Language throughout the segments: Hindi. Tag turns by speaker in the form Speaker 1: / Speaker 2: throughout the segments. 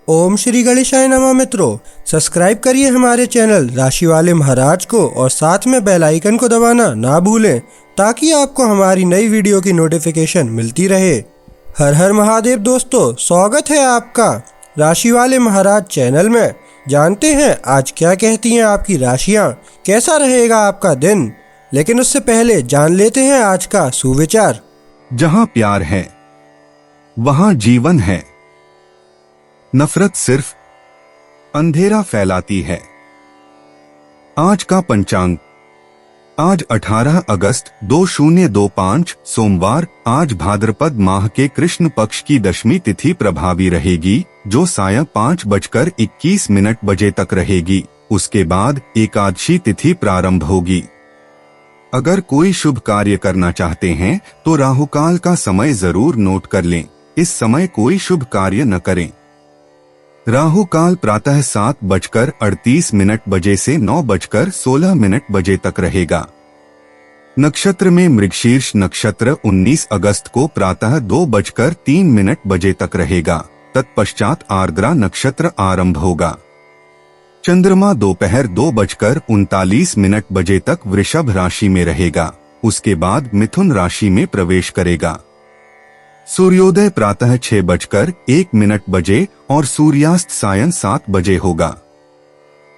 Speaker 1: ओम श्री गणेशाय नमः। मित्रों, सब्सक्राइब करिए हमारे चैनल राशि वाले महाराज को और साथ में बेल आइकन को दबाना ना भूलें ताकि आपको हमारी नई वीडियो की नोटिफिकेशन मिलती रहे। हर हर महादेव दोस्तों, स्वागत है आपका राशि वाले महाराज चैनल में। जानते हैं आज क्या कहती हैं आपकी राशियां, कैसा रहेगा आपका दिन। लेकिन उससे पहले जान लेते हैं आज का सुविचार।
Speaker 2: जहां प्यार है वहां जीवन है, नफरत सिर्फ अंधेरा फैलाती है। आज का पंचांग, आज 18 अगस्त 2025 सोमवार। आज भाद्रपद माह के कृष्ण पक्ष की दशमी तिथि प्रभावी रहेगी, जो सायं 5:21 बजे तक रहेगी। उसके बाद एकादशी तिथि प्रारंभ होगी। अगर कोई शुभ कार्य करना चाहते हैं तो राहुकाल का समय जरूर नोट कर लें। इस समय कोई शुभ कार्य न करें। राहु काल प्रातः 7:38 बजे से 9:16 बजे तक रहेगा। नक्षत्र में मृगशीर्ष नक्षत्र 19 अगस्त को प्रातः 2:03 बजे तक रहेगा। तत्पश्चात आर्द्रा नक्षत्र आरंभ होगा। चंद्रमा दोपहर 2:39 बजे तक वृषभ राशि में रहेगा। उसके बाद मिथुन राशि में प्रवेश करेगा। सूर्योदय प्रातः 6:01 बजे और सूर्यास्त सायं 7 बजे होगा।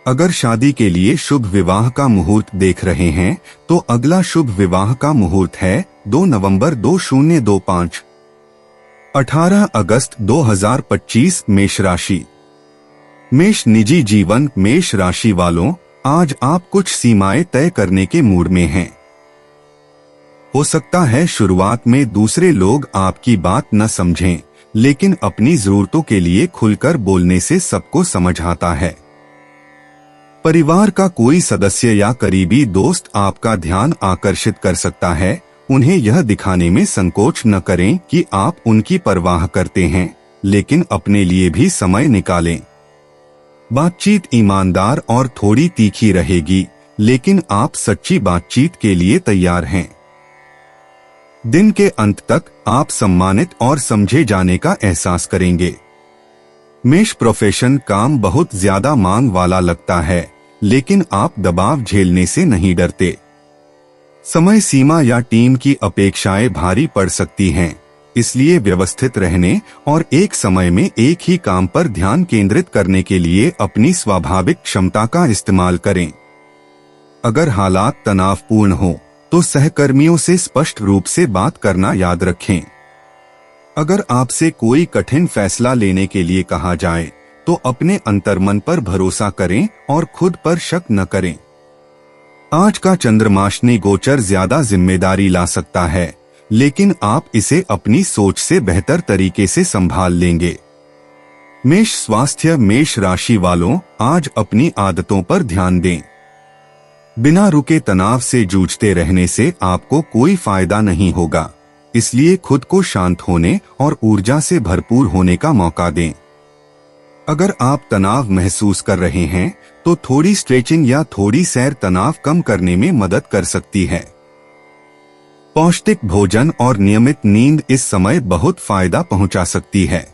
Speaker 2: अगर शादी के लिए शुभ विवाह का मुहूर्त देख रहे हैं तो अगला शुभ विवाह का मुहूर्त है 2 नवंबर 2025। 18 अगस्त 2025 मेष राशि। मेष निजी जीवन। मेष राशि वालों, आज आप कुछ सीमाएं तय करने के मूड में हैं। हो सकता है शुरुआत में दूसरे लोग आपकी बात न समझें, लेकिन अपनी जरूरतों के लिए खुलकर बोलने से सबको समझ आता है। परिवार का कोई सदस्य या करीबी दोस्त आपका ध्यान आकर्षित कर सकता है। उन्हें यह दिखाने में संकोच न करें कि आप उनकी परवाह करते हैं, लेकिन अपने लिए भी समय निकालें। बातचीत ईमानदार और थोड़ी तीखी रहेगी, लेकिन आप सच्ची बातचीत के लिए तैयार हैं। दिन के अंत तक आप सम्मानित और समझे जाने का एहसास करेंगे। मेष प्रोफेशन। काम बहुत ज्यादा मांग वाला लगता है, लेकिन आप दबाव झेलने से नहीं डरते। समय सीमा या टीम की अपेक्षाएं भारी पड़ सकती हैं, इसलिए व्यवस्थित रहने और एक समय में एक ही काम पर ध्यान केंद्रित करने के लिए अपनी स्वाभाविक क्षमता का इस्तेमाल करें। अगर हालात तनावपूर्ण हो तो सहकर्मियों से स्पष्ट रूप से बात करना याद रखें। अगर आपसे कोई कठिन फैसला लेने के लिए कहा जाए तो अपने अंतर्मन पर भरोसा करें और खुद पर शक न करें। आज का चंद्रमाशनी गोचर ज्यादा जिम्मेदारी ला सकता है, लेकिन आप इसे अपनी सोच से बेहतर तरीके से संभाल लेंगे। मेष स्वास्थ्य। मेष राशि वालों, आज अपनी आदतों पर ध्यान दें। बिना रुके तनाव से जूझते रहने से आपको कोई फायदा नहीं होगा, इसलिए खुद को शांत होने और ऊर्जा से भरपूर होने का मौका दें। अगर आप तनाव महसूस कर रहे हैं तो थोड़ी स्ट्रेचिंग या थोड़ी सैर तनाव कम करने में मदद कर सकती है। पौष्टिक भोजन और नियमित नींद इस समय बहुत फायदा पहुंचा सकती है।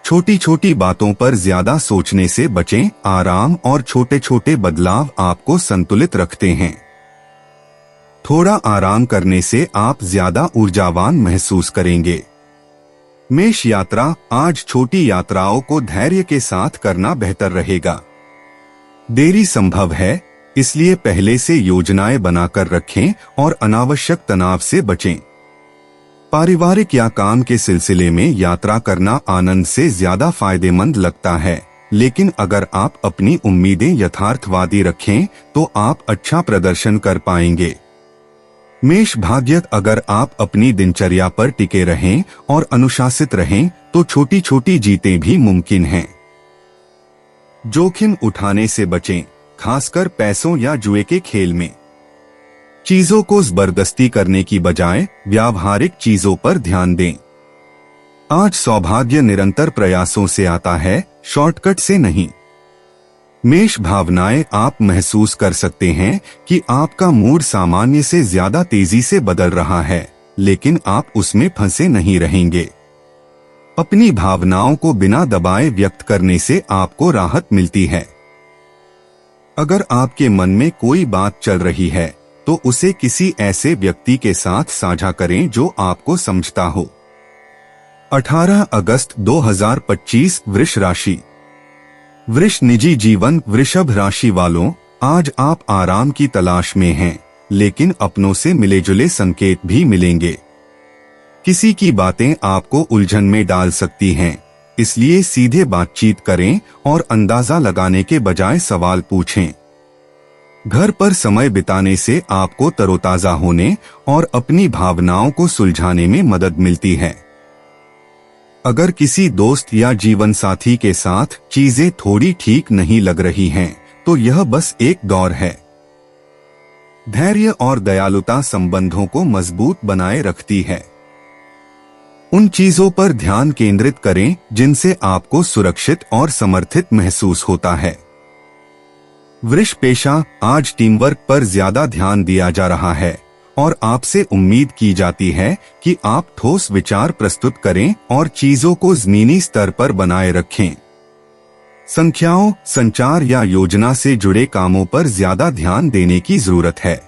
Speaker 2: छोटी छोटी बातों पर ज्यादा सोचने से बचें। आराम और छोटे छोटे बदलाव आपको संतुलित रखते हैं। थोड़ा आराम करने से आप ज्यादा ऊर्जावान महसूस करेंगे। मेष यात्रा। आज छोटी यात्राओं को धैर्य के साथ करना बेहतर रहेगा। देरी संभव है, इसलिए पहले से योजनाएं बनाकर रखें और अनावश्यक तनाव से बचें। पारिवारिक या काम के सिलसिले में यात्रा करना आनंद से ज्यादा फायदेमंद लगता है, लेकिन अगर आप अपनी उम्मीदें यथार्थवादी रखें तो आप अच्छा प्रदर्शन कर पाएंगे। मेष भाग्य। अगर आप अपनी दिनचर्या पर टिके रहें और अनुशासित रहें तो छोटी छोटी जीतें भी मुमकिन हैं। जोखिम उठाने से बचें, खासकर पैसों या जुए के खेल में। चीजों को जबरदस्ती करने की बजाय व्यावहारिक चीजों पर ध्यान दें। आज सौभाग्य निरंतर प्रयासों से आता है, शॉर्टकट से नहीं। मेष भावनाएं। आप महसूस कर सकते हैं कि आपका मूड सामान्य से ज्यादा तेजी से बदल रहा है, लेकिन आप उसमें फंसे नहीं रहेंगे। अपनी भावनाओं को बिना दबाए व्यक्त करने से आपको राहत मिलती है। अगर आपके मन में कोई बात चल रही है तो उसे किसी ऐसे व्यक्ति के साथ साझा करें जो आपको समझता हो। 18 अगस्त 2025 वृष राशि। वृष निजी जीवन। वृषभ राशि वालों, आज आप आराम की तलाश में हैं, लेकिन अपनों से मिले जुले संकेत भी मिलेंगे। किसी की बातें आपको उलझन में डाल सकती हैं, इसलिए सीधे बातचीत करें और अंदाजा लगाने के बजाय सवाल पूछें। घर पर समय बिताने से आपको तरोताजा होने और अपनी भावनाओं को सुलझाने में मदद मिलती है। अगर किसी दोस्त या जीवन साथी के साथ चीजें थोड़ी ठीक नहीं लग रही हैं, तो यह बस एक दौर है। धैर्य और दयालुता संबंधों को मजबूत बनाए रखती है। उन चीजों पर ध्यान केंद्रित करें जिनसे आपको सुरक्षित और समर्थित महसूस होता है। वृष पेशा। आज टीमवर्क पर ज्यादा ध्यान दिया जा रहा है और आपसे उम्मीद की जाती है कि आप ठोस विचार प्रस्तुत करें और चीजों को जमीनी स्तर पर बनाए रखें। संख्याओं, संचार या योजना से जुड़े कामों पर ज्यादा ध्यान देने की जरूरत है।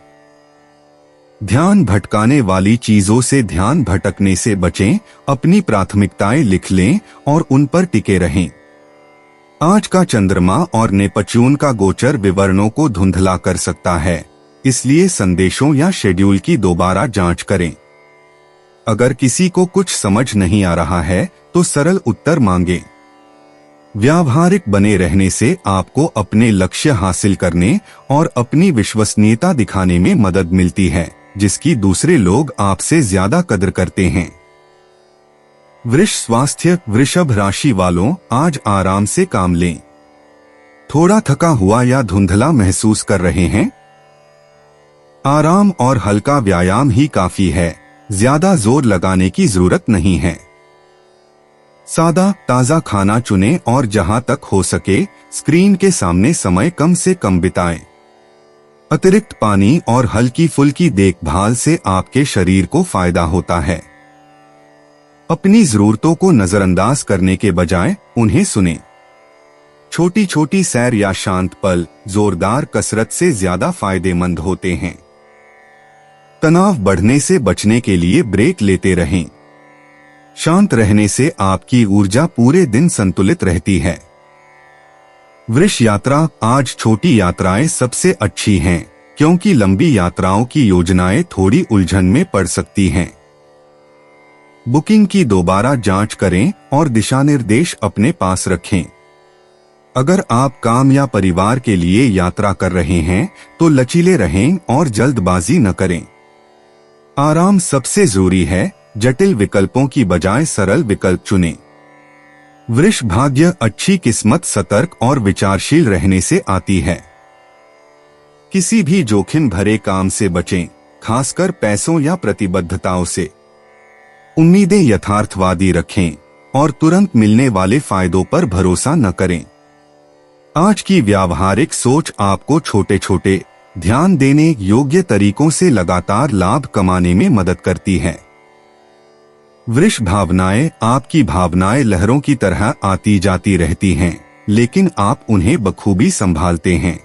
Speaker 2: ध्यान भटकाने वाली चीजों से ध्यान भटकने से बचें। अपनी प्राथमिकताएं लिख लें और उन पर टिके रहें। आज का चंद्रमा और नेपच्यून का गोचर विवरणों को धुंधला कर सकता है, इसलिए संदेशों या शेड्यूल की दोबारा जांच करें। अगर किसी को कुछ समझ नहीं आ रहा है तो सरल उत्तर मांगें। व्यावहारिक बने रहने से आपको अपने लक्ष्य हासिल करने और अपनी विश्वसनीयता दिखाने में मदद मिलती है, जिसकी दूसरे लोग आपसे ज्यादा कदर करते हैं। वृष स्वास्थ्य। वृषभ राशि वालों, आज आराम से काम लें। थोड़ा थका हुआ या धुंधला महसूस कर रहे हैं? आराम और हल्का व्यायाम ही काफी है, ज्यादा जोर लगाने की जरूरत नहीं है। सादा ताजा खाना चुनें और जहां तक हो सके स्क्रीन के सामने समय कम से कम बिताएं। अतिरिक्त पानी और हल्की फुल्की देखभाल से आपके शरीर को फायदा होता है। अपनी जरूरतों को नजरअंदाज करने के बजाय उन्हें सुनें। छोटी छोटी सैर या शांत पल जोरदार कसरत से ज्यादा फायदेमंद होते हैं। तनाव बढ़ने से बचने के लिए ब्रेक लेते रहें। शांत रहने से आपकी ऊर्जा पूरे दिन संतुलित रहती है। वृष यात्रा। आज छोटी यात्राएं सबसे अच्छी हैं, क्योंकि लंबी यात्राओं की योजनाएं थोड़ी उलझन में पड़ सकती हैं। बुकिंग की दोबारा जांच करें और दिशानिर्देश अपने पास रखें। अगर आप काम या परिवार के लिए यात्रा कर रहे हैं तो लचीले रहें और जल्दबाजी न करें। आराम सबसे जरूरी है, जटिल विकल्पों की बजाय सरल विकल्प चुनें। वृष भाग्य। अच्छी किस्मत सतर्क और विचारशील रहने से आती है। किसी भी जोखिम भरे काम से बचें, खासकर पैसों या प्रतिबद्धताओं से। उम्मीदें यथार्थवादी रखें और तुरंत मिलने वाले फायदों पर भरोसा न करें। आज की व्यावहारिक सोच आपको छोटे छोटे ध्यान देने योग्य तरीकों से लगातार लाभ कमाने में मदद करती है। वृष भावनाएं। आपकी भावनाएं लहरों की तरह आती जाती रहती हैं, लेकिन आप उन्हें बखूबी संभालते हैं।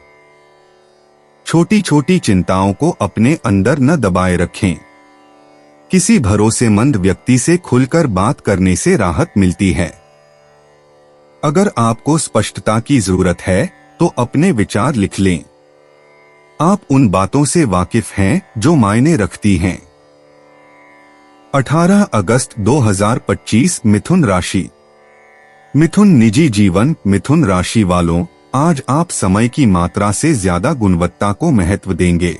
Speaker 2: छोटी छोटी चिंताओं को अपने अंदर न दबाए रखें। किसी भरोसेमंद व्यक्ति से खुलकर बात करने से राहत मिलती है। अगर आपको स्पष्टता की जरूरत है तो अपने विचार लिख लें। आप उन बातों से वाकिफ हैं जो मायने रखती हैं। 18 अगस्त 2025 मिथुन राशि। मिथुन निजी जीवन। मिथुन राशि वालों, आज आप समय की मात्रा से ज्यादा गुणवत्ता को महत्व देंगे।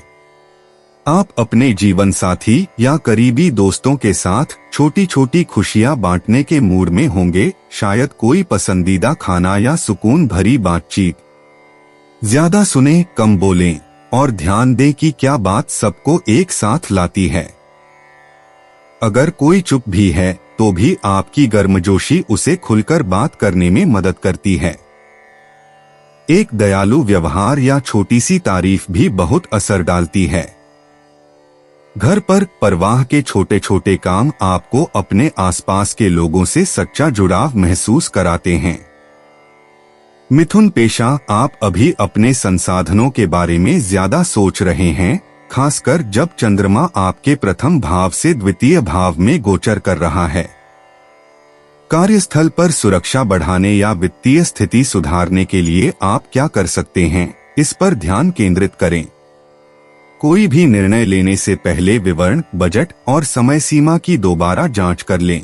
Speaker 2: आप अपने जीवन साथी या करीबी दोस्तों के साथ छोटी छोटी खुशियां बांटने के मूड में होंगे, शायद कोई पसंदीदा खाना या सुकून भरी बातचीत। ज्यादा सुने, कम बोलें और ध्यान दें कि क्या बात सबको एक साथ लाती है। अगर कोई चुप भी है तो भी आपकी गर्मजोशी उसे खुलकर बात करने में मदद करती है। एक दयालु व्यवहार या छोटी सी तारीफ भी बहुत असर डालती है। घर पर परवाह के छोटे छोटे काम आपको अपने आसपास के लोगों से सच्चा जुड़ाव महसूस कराते हैं। मिथुन पेशा, आप अभी अपने संसाधनों के बारे में ज्यादा सोच रहे हैं, खासकर जब चंद्रमा आपके प्रथम भाव से द्वितीय भाव में गोचर कर रहा है। कार्यस्थल पर सुरक्षा बढ़ाने या वित्तीय स्थिति सुधारने के लिए आप क्या कर सकते हैं, इस पर ध्यान केंद्रित करें। कोई भी निर्णय लेने से पहले विवरण, बजट और समय सीमा की दोबारा जांच कर लें।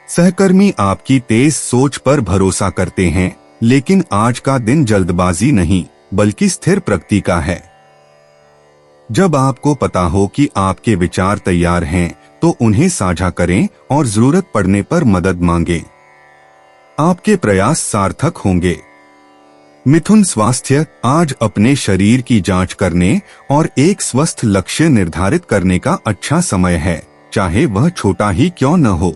Speaker 2: सहकर्मी आपकी तेज सोच पर भरोसा करते हैं, लेकिन आज का दिन जल्दबाजी नहीं बल्कि स्थिर प्रगति का है। जब आपको पता हो कि आपके विचार तैयार हैं, तो उन्हें साझा करें और जरूरत पड़ने पर मदद मांगें। आपके प्रयास सार्थक होंगे। मिथुन स्वास्थ्य, आज अपने शरीर की जांच करने और एक स्वस्थ लक्ष्य निर्धारित करने का अच्छा समय है, चाहे वह छोटा ही क्यों न हो।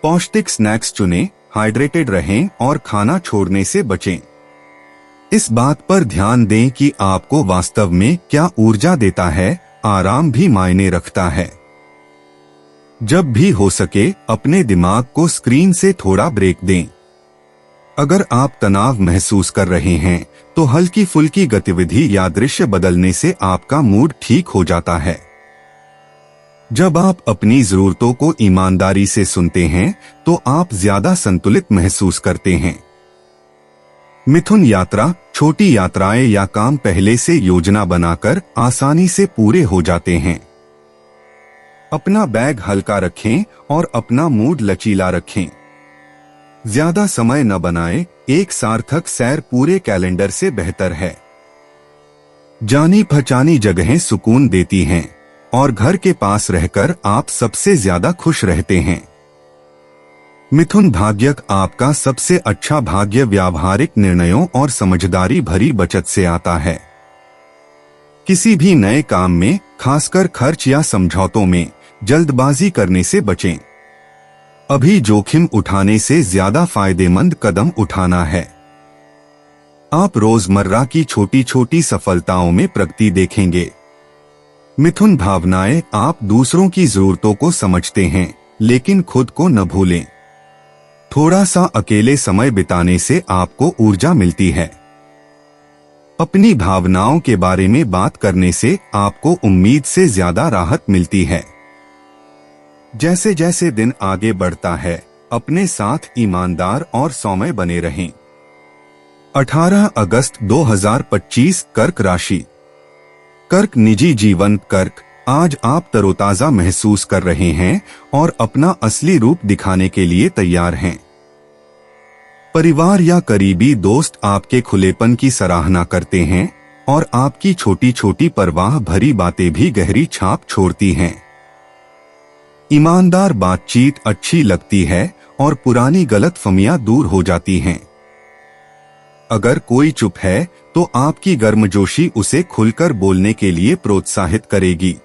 Speaker 2: पौष्टिक स्नैक्स चुनें, हाइड्रेटेड रहें और खाना छोड़ने से बचें। इस बात पर ध्यान दें कि आपको वास्तव में क्या ऊर्जा देता है, आराम भी मायने रखता है। जब भी हो सके अपने दिमाग को स्क्रीन से थोड़ा ब्रेक दें। अगर आप तनाव महसूस कर रहे हैं, तो हल्की फुल्की गतिविधि या दृश्य बदलने से आपका मूड ठीक हो जाता है। जब आप अपनी जरूरतों को ईमानदारी से सुनते हैं, तो आप ज्यादा संतुलित महसूस करते हैं। मिथुन यात्रा, छोटी यात्राएं या काम पहले से योजना बनाकर आसानी से पूरे हो जाते हैं। अपना बैग हल्का रखें और अपना मूड लचीला रखें। ज्यादा समय न बनाएं, एक सार्थक सैर पूरे कैलेंडर से बेहतर है। जानी पहचानी जगहें सुकून देती हैं और घर के पास रहकर आप सबसे ज्यादा खुश रहते हैं। मिथुन भाग्यक, आपका सबसे अच्छा भाग्य व्यावहारिक निर्णयों और समझदारी भरी बचत से आता है। किसी भी नए काम में, खासकर खर्च या समझौतों में, जल्दबाजी करने से बचें। अभी जोखिम उठाने से ज्यादा फायदेमंद कदम उठाना है। आप रोजमर्रा की छोटी छोटी सफलताओं में प्रगति देखेंगे। मिथुन भावनाएं, आप दूसरों की जरूरतों को समझते हैं, लेकिन खुद को न भूलें। थोड़ा सा अकेले समय बिताने से आपको ऊर्जा मिलती है। अपनी भावनाओं के बारे में बात करने से आपको उम्मीद से ज्यादा राहत मिलती है। जैसे जैसे दिन आगे बढ़ता है, अपने साथ ईमानदार और सौम्य बने रहें। 18 अगस्त 2025, कर्क राशि। कर्क निजी जीवन। कर्क, आज आप तरोताजा महसूस कर रहे हैं और अपना असली रूप दिखाने के लिए तैयार हैं। परिवार या करीबी दोस्त आपके खुलेपन की सराहना करते हैं और आपकी छोटी छोटी परवाह भरी बातें भी गहरी छाप छोड़ती हैं। ईमानदार बातचीत अच्छी लगती है और पुरानी गलतफहमियां दूर हो जाती हैं। अगर कोई चुप है, तो आपकी गर्मजोशी उसे खुलकर बोलने के लिए प्रोत्साहित करेगी।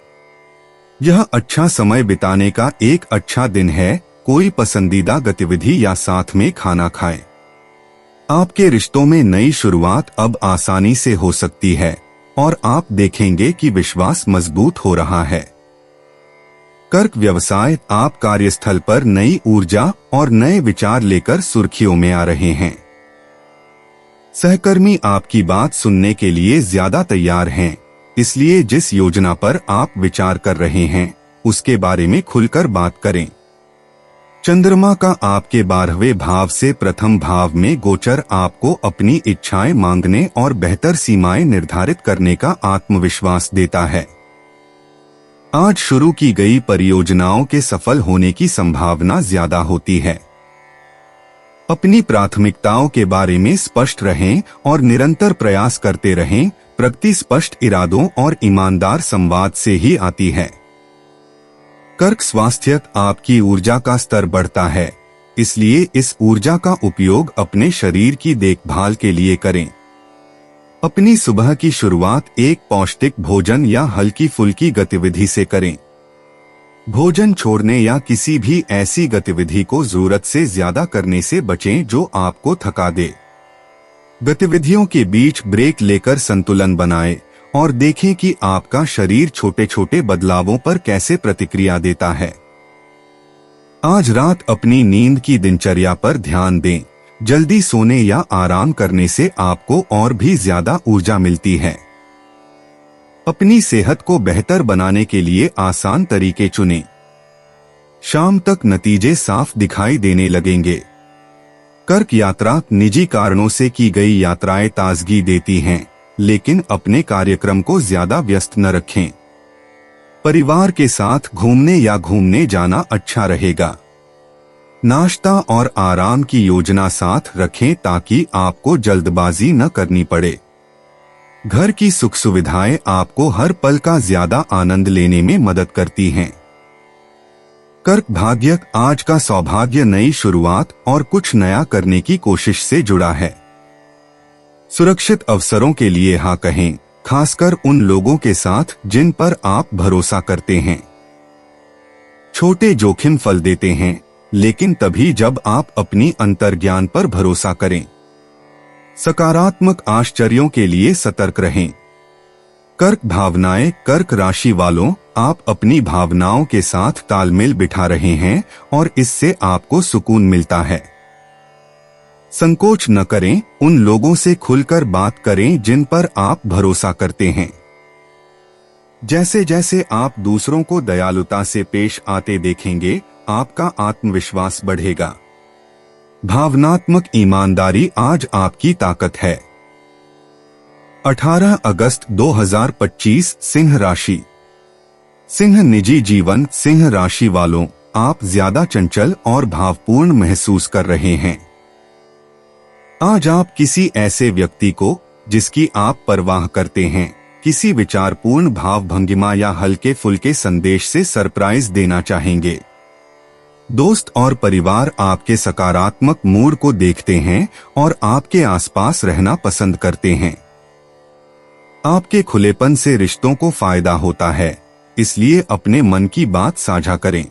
Speaker 2: यह अच्छा समय बिताने का एक अच्छा दिन है। कोई पसंदीदा गतिविधि या साथ में खाना खाएं। आपके रिश्तों में नई शुरुआत अब आसानी से हो सकती है और आप देखेंगे कि विश्वास मजबूत हो रहा है। कर्क व्यवसाय, आप कार्यस्थल पर नई ऊर्जा और नए विचार लेकर सुर्खियों में आ रहे हैं। सहकर्मी आपकी बात सुनने के लिए ज्यादा तैयार हैं, इसलिए जिस योजना पर आप विचार कर रहे हैं, उसके बारे में खुलकर बात करें। चंद्रमा का आपके 12वें भाव से प्रथम भाव में गोचर आपको अपनी इच्छाएं मांगने और बेहतर सीमाएं निर्धारित करने का आत्मविश्वास देता है। आज शुरू की गई परियोजनाओं के सफल होने की संभावना ज्यादा होती है। अपनी प्राथमिकताओं के बारे में स्पष्ट रहें और निरंतर प्रयास करते रहें। प्रगति स्पष्ट इरादों और ईमानदार संवाद से ही आती है। कर्क स्वास्थ्य, आपकी ऊर्जा का स्तर बढ़ता है, इसलिए इस ऊर्जा का उपयोग अपने शरीर की देखभाल के लिए करें। अपनी सुबह की शुरुआत एक पौष्टिक भोजन या हल्की फुल्की गतिविधि से करें। भोजन छोड़ने या किसी भी ऐसी गतिविधि को जरूरत से ज्यादा करने से बचें जो आपको थका दे। गतिविधियों के बीच ब्रेक लेकर संतुलन बनाएं और देखें कि आपका शरीर छोटे छोटे बदलावों पर कैसे प्रतिक्रिया देता है। आज रात अपनी नींद की दिनचर्या पर ध्यान दें। जल्दी सोने या आराम करने से आपको और भी ज्यादा ऊर्जा मिलती है। अपनी सेहत को बेहतर बनाने के लिए आसान तरीके चुनें। शाम तक नतीजे साफ दिखाई देने लगेंगे। कर्क यात्रा निजी कारणों से की गई यात्राएं ताजगी देती हैं, लेकिन अपने कार्यक्रम को ज्यादा व्यस्त न रखें। परिवार के साथ घूमने या घूमने जाना अच्छा रहेगा। नाश्ता और आराम की योजना साथ रखें ताकि आपको जल्दबाजी न करनी पड़े। घर की सुख सुविधाएं आपको हर पल का ज्यादा आनंद लेने में मदद करती हैं। कर्क भाग्य, आज का सौभाग्य नई शुरुआत और कुछ नया करने की कोशिश से जुड़ा है। सुरक्षित अवसरों के लिए हाँ कहें, खासकर उन लोगों के साथ जिन पर आप भरोसा करते हैं। छोटे जोखिम फल देते हैं, लेकिन तभी जब आप अपनी अंतर्ज्ञान पर भरोसा करें। सकारात्मक आश्चर्यों के लिए सतर्क रहें। कर्क भावनाएं, कर्क राशि वालों, आप अपनी भावनाओं के साथ तालमेल बिठा रहे हैं और इससे आपको सुकून मिलता है। संकोच न करें, उन लोगों से खुलकर बात करें जिन पर आप भरोसा करते हैं। जैसे जैसे आप दूसरों को दयालुता से पेश आते देखेंगे, आपका आत्मविश्वास बढ़ेगा। भावनात्मक ईमानदारी आज आपकी ताकत है। 18 अगस्त 2025 सिंह राशि। सिंह निजी जीवन, सिंह राशि वालों, आप ज्यादा चंचल और भावपूर्ण महसूस कर रहे हैं। आज आप किसी ऐसे व्यक्ति को जिसकी आप परवाह करते हैं, किसी विचारपूर्ण भावभंगिमा या हल्के फुल्के संदेश से सरप्राइज देना चाहेंगे। दोस्त और परिवार आपके सकारात्मक मूड को देखते हैं और आपके आसपास रहना पसंद करते हैं। आपके खुलेपन से रिश्तों को फायदा होता है, इसलिए अपने मन की बात साझा करें।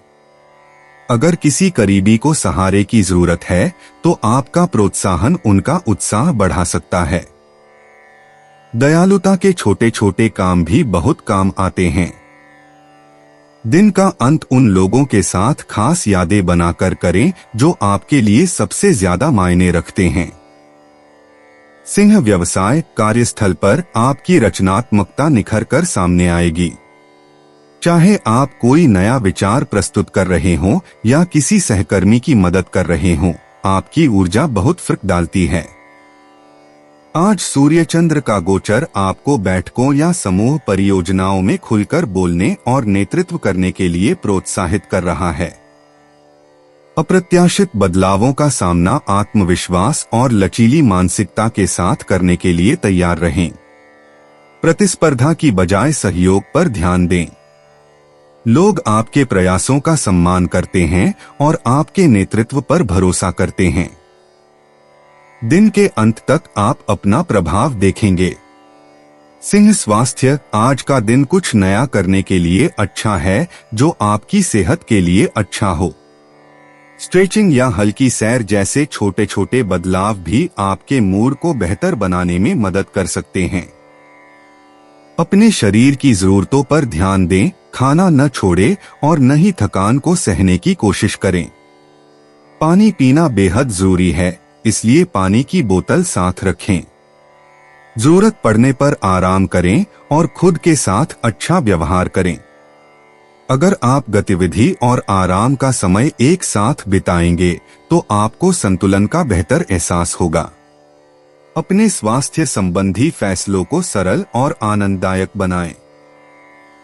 Speaker 2: अगर किसी करीबी को सहारे की जरूरत है, तो आपका प्रोत्साहन उनका उत्साह बढ़ा सकता है। दयालुता के छोटे छोटे काम भी बहुत काम आते हैं। दिन का अंत उन लोगों के साथ खास यादें बनाकर करें जो आपके लिए सबसे ज्यादा मायने रखते हैं। सिंह व्यवसाय, कार्यस्थल पर आपकी रचनात्मकता निखर कर सामने आएगी। चाहे आप कोई नया विचार प्रस्तुत कर रहे हों या किसी सहकर्मी की मदद कर रहे हों, आपकी ऊर्जा बहुत फर्क डालती है। आज सूर्य चंद्र का गोचर आपको बैठकों या समूह परियोजनाओं में खुलकर बोलने और नेतृत्व करने के लिए प्रोत्साहित कर रहा है। अप्रत्याशित बदलावों का सामना आत्मविश्वास और लचीली मानसिकता के साथ करने के लिए तैयार रहें। प्रतिस्पर्धा की बजाय सहयोग पर ध्यान दें। लोग आपके प्रयासों का सम्मान करते हैं और आपके नेतृत्व पर भरोसा करते हैं। दिन के अंत तक आप अपना प्रभाव देखेंगे। सिंह स्वास्थ्य, आज का दिन कुछ नया करने के लिए अच्छा है जो आपकी सेहत के लिए अच्छा हो। स्ट्रेचिंग या हल्की सैर जैसे छोटे छोटे बदलाव भी आपके मूड को बेहतर बनाने में मदद कर सकते हैं। अपने शरीर की जरूरतों पर ध्यान दें, खाना न छोड़ें और न ही थकान को सहने की कोशिश करें। पानी पीना बेहद जरूरी है, इसलिए पानी की बोतल साथ रखें। जरूरत पड़ने पर आराम करें और खुद के साथ अच्छा व्यवहार करें। अगर आप गतिविधि और आराम का समय एक साथ बिताएंगे तो आपको संतुलन का बेहतर एहसास होगा। अपने स्वास्थ्य संबंधी फैसलों को सरल और आनंददायक बनाएं।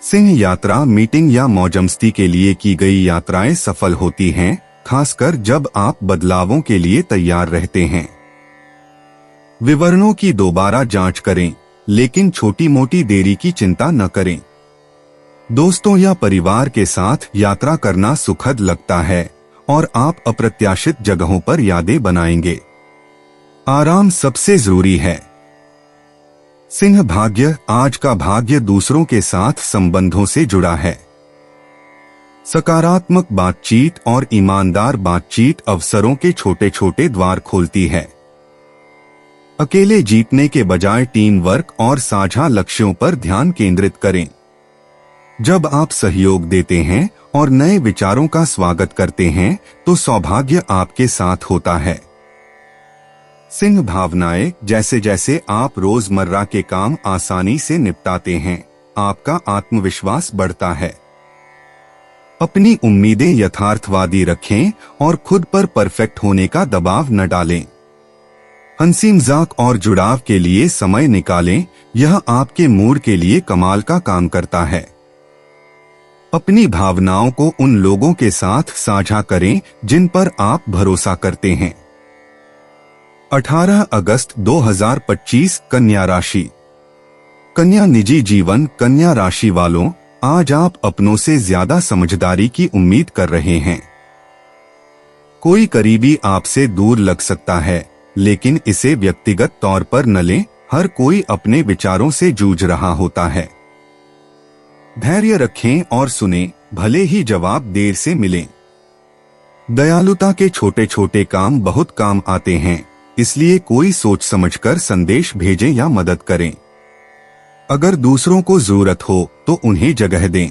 Speaker 2: सिंह यात्रा, मीटिंग या मौजमस्ती के लिए की गई यात्राएं सफल होती हैं, खासकर जब आप बदलावों के लिए तैयार रहते हैं। विवरणों की दोबारा जांच करें, लेकिन छोटी मोटी देरी की चिंता न करें। दोस्तों या परिवार के साथ यात्रा करना सुखद लगता है और आप अप्रत्याशित जगहों पर यादें बनाएंगे। आराम सबसे जरूरी है। सिंह भाग्य, आज का भाग्य दूसरों के साथ संबंधों से जुड़ा है। सकारात्मक बातचीत और ईमानदार बातचीत अवसरों के छोटे छोटे द्वार खोलती है। अकेले जीतने के बजाय टीम वर्क और साझा लक्ष्यों पर ध्यान केंद्रित करें। जब आप सहयोग देते हैं और नए विचारों का स्वागत करते हैं तो सौभाग्य आपके साथ होता है। सिंह भावनाएं, जैसे जैसे आप रोजमर्रा के काम आसानी से निपटाते हैं, आपका आत्मविश्वास बढ़ता है। अपनी उम्मीदें यथार्थवादी रखें और खुद पर परफेक्ट होने का दबाव न डालें। हंसी मजाक और जुड़ाव के लिए समय निकालें, यह आपके मूड के लिए कमाल का काम करता है। अपनी भावनाओं को उन लोगों के साथ साझा करें जिन पर आप भरोसा करते हैं। 18 अगस्त 2025 कन्या राशि। कन्या निजी जीवन। कन्या राशि वालों, आज आप अपनों से ज्यादा समझदारी की उम्मीद कर रहे हैं। कोई करीबी आपसे दूर लग सकता है, लेकिन इसे व्यक्तिगत तौर पर न लें। हर कोई अपने विचारों से जूझ रहा होता है। धैर्य रखें और सुनें, भले ही जवाब देर से मिले। दयालुता के छोटे छोटे काम बहुत काम आते हैं, इसलिए कोई सोच समझकर संदेश भेजें या मदद करें। अगर दूसरों को जरूरत हो तो उन्हें जगह दें।